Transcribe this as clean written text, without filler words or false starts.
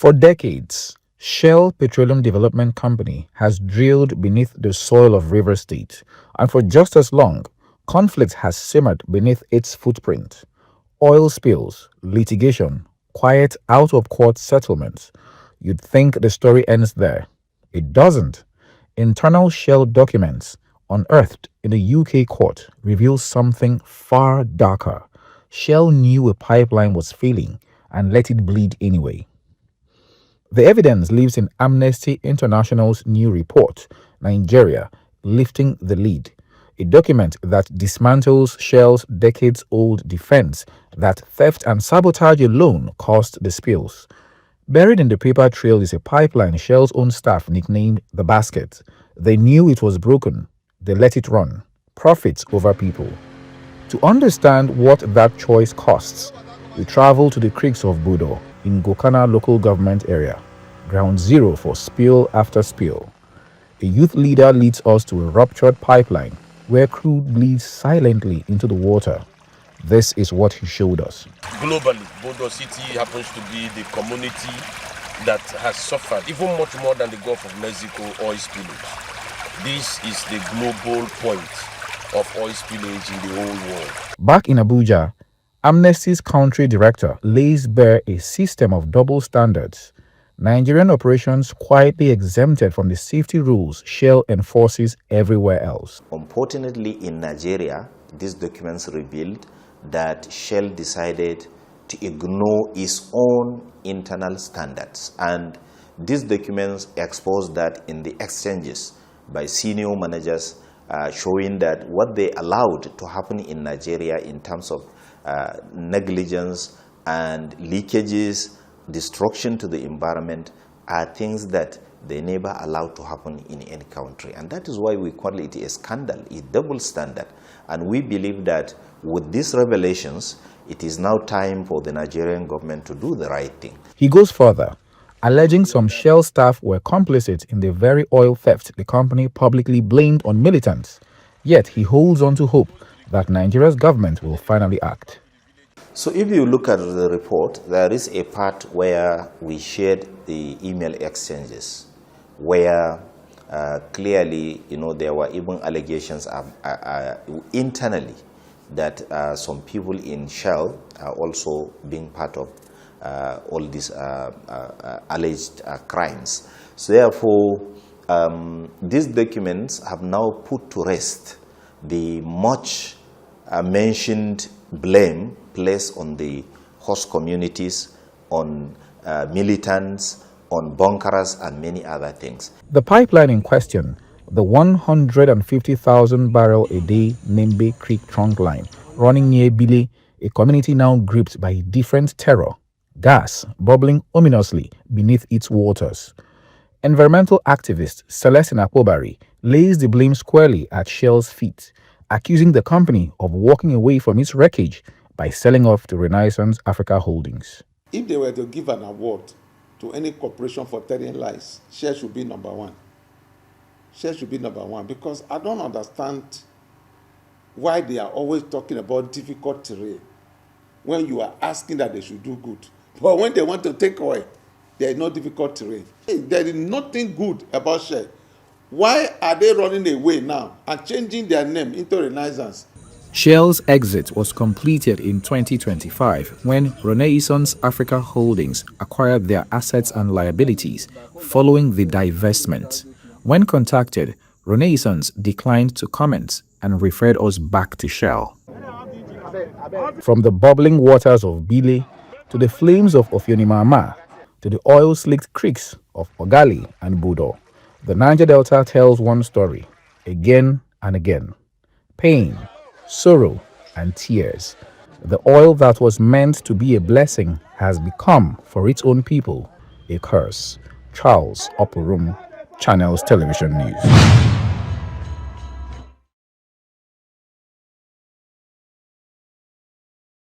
For decades, Shell Petroleum Development Company has drilled beneath the soil of River State, and for just as long, conflict has simmered beneath its footprint. Oil spills, litigation, quiet out-of-court settlements. You'd think the story ends there. It doesn't. Internal Shell documents unearthed in a UK court reveal something far darker. Shell knew a pipeline was failing and let it bleed anyway. The evidence lives in Amnesty International's new report, Nigeria, Lifting the Lid, a document that dismantles Shell's decades-old defense that theft and sabotage alone caused the spills. Buried in the paper trail is a pipeline Shell's own staff nicknamed the Basket. They knew it was broken. They let it run. Profits over people. To understand what that choice costs, we travel to the creeks of Budo in Gokana local government area, ground zero for spill after spill. A youth leader leads us to a ruptured pipeline where crude bleeds silently into the water. This is what he showed us. Globally, Bodo City happens to be the community that has suffered even much more than the Gulf of Mexico oil spillage. This is the global point of oil spillage in the whole world. Back in Abuja, Amnesty's country director lays bare a system of double standards. Nigerian operations quietly exempted from the safety rules Shell enforces everywhere else. Unfortunately, in Nigeria, these documents revealed that Shell decided to ignore its own internal standards. And these documents expose that in the exchanges by senior managers, showing that what they allowed to happen in Nigeria in terms of negligence and leakages, destruction to the environment, are things that they never allowed to happen in any country. And that is why we call it a scandal, a double standard. And we believe that with these revelations, it is now time for the Nigerian government to do the right thing. He goes further, alleging some Shell staff were complicit in the very oil theft the company publicly blamed on militants. Yet he holds on to hope that Nigeria's government will finally act. So if you look at the report, there is a part where we shared the email exchanges, where clearly, there were even allegations internally that some people in Shell are also being part of all these alleged crimes. So therefore, these documents have now put to rest the much mentioned blame placed on the host communities, on militants, on bunkerers, and many other things. The pipeline in question, the 150,000 barrel a day Nembe Creek trunk line, running near Bile, a community now gripped by a different terror, gas bubbling ominously beneath its waters. Environmental activist Celestine Apobari lays the blame squarely at Shell's feet, accusing the company of walking away from its wreckage by selling off to Renaissance Africa Holdings. If they were to give an award to any corporation for telling lies, Shell should be number one. Shell should be number one, because I don't understand why they are always talking about difficult terrain when you are asking that they should do good. But when they want to take away, there is no difficult terrain. There is nothing good about Shell. Why are they running away now and changing their name into Renaissance? Shell's exit was completed in 2025 when Renaissance Africa Holdings acquired their assets and liabilities following the divestment. When contacted, Renaissance declined to comment and referred us back to Shell. From the bubbling waters of Bile to the flames of Ofionimama to the oil-slicked creeks of Ogali and Budo, the Niger Delta tells one story again and again. Pain, sorrow, and tears. The oil that was meant to be a blessing has become, for its own people, a curse. Charles Oporum, Channels Television News.